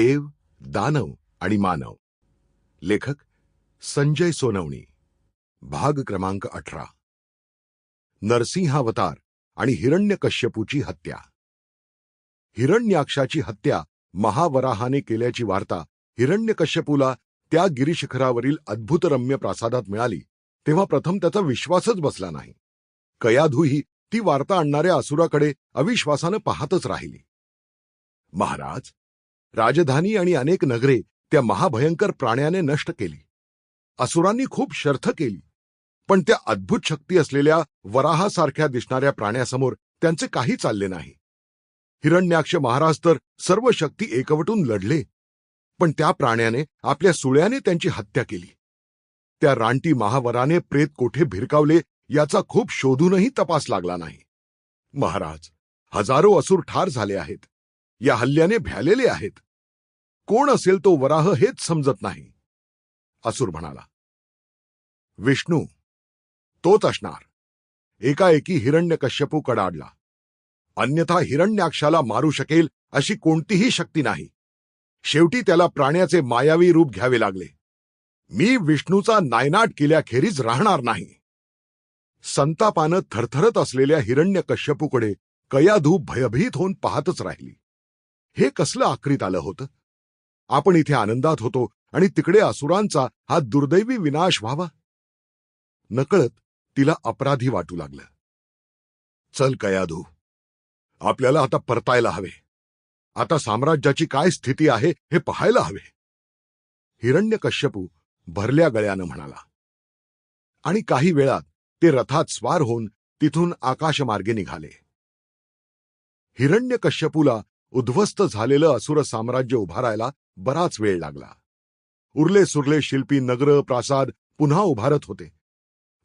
देव, दानव आणि मानव. लेखक संजय सोनवणी. भाग क्रमांक 18. नरसिंहावतार आणि हिरण्यकश्यपूची हत्या. हिरण्याक्षाची हत्या महावराहाने केल्याची वार्ता हिरण्यकश्यपूला त्या गिरिशिखरावरील अद्भुतरम्य प्रासादात मिळाली तेव्हा प्रथम त्याचा विश्वासच बसला नाही. कयाधूही ती वार्ता आणणाऱ्या असुराकडे अविश्वासानं पाहतच राहिली. महाराज, राजधानी आणि अनेक नगरे त्या महाभयंकर प्राण्याने नष्ट केली. असुरांनी खूप शर्थ केली, पण त्या अद्भुत शक्ती असलेल्या वराहासारख्या दिसणाऱ्या प्राण्यासमोर त्यांचे काही चालले नाही. हिरण्याक्ष महाराज तर सर्व शक्ती एकवटून लढले, पण त्या प्राण्याने आपल्या सुळ्याने त्यांची हत्या केली. त्या रानटी महावराने प्रेत कोठे भिरकावले याचा खूप शोधूनही तपास लागला नाही. महाराज, हजारो असुर ठार झाले आहेत. या हल्ल्याने भ्यालेले आहेत. कोण असेल तो वराह हेच समजत नाही. असुर म्हणाला, विष्णू, तोच असणार. एकाएकी हिरण्यकश्यपू कडाडला. अन्यथा हिरण्याक्षाला मारू शकेल अशी कोणतीही शक्ती नाही. शेवटी त्याला प्राण्याचे मायावी रूप घ्यावे लागले. मी विष्णूचा नायनाट केल्याखेरीज राहणार नाही. संतापानं थरथरत असलेल्या हिरण्यकश्यपूकडे कयाधू भयभीत होऊन पाहतच राहिली. हे कसलं आक्रीत आलं होतं. आपण इथे आनंदात होतो आणि तिकडे असुरांचा हा दुर्दैवी विनाश व्हावा. नकळत तिला अपराधी वाटू लागलं. चल कयाधू, आपल्याला आता परतायला हवे. आता साम्राज्याची काय स्थिती आहे हे पाहायला हवे. हिरण्यकश्यपू भरल्या गळ्यानं म्हणाला. आणि काही वेळात ते रथात स्वार होऊन तिथून आकाशमार्गे निघाले. हिरण्यकश्यपूला उद्ध्वस्त झालेलं असुर साम्राज्य उभारायला बराच वेळ लागला. उरले सुरले शिल्पी नगर प्रासाद पुन्हा उभारत होते.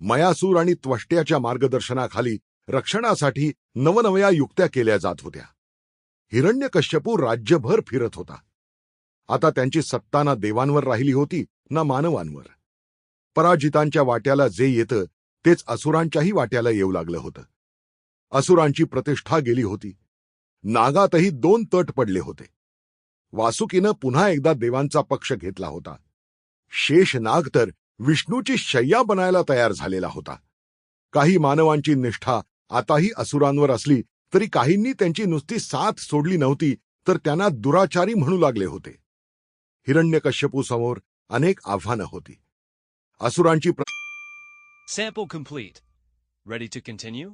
मयासूर आणि त्वष्ट्याच्या मार्गदर्शनाखाली रक्षणासाठी नवनव्या युक्त्या केल्या जात होत्या. हिरण्यकश्यपू राज्यभर फिरत होता. आता त्यांची सत्ता ना देवांवर राहिली होती ना मानवांवर. पराजितांच्या वाट्याला जे येतं तेच असुरांच्याही वाट्याला येऊ लागलं होतं. असुरांची प्रतिष्ठा गेली होती. नागातही 2 तट पडले होते. वासुकीनं पुन्हा एकदा देवांचा पक्ष घेतला होता. शेषनाग तर विष्णूची शय्या बनायला तयार झालेला होता. काही मानवांची निष्ठा आताही असुरांवर असली तरी काहींनी त्यांची नुसती साथ सोडली नव्हती, तर त्यांना दुराचारी म्हणू लागले होते. हिरण्यकश्यपू समोर अनेक आव्हानं होती. असुरांची Sample complete. Ready to continue?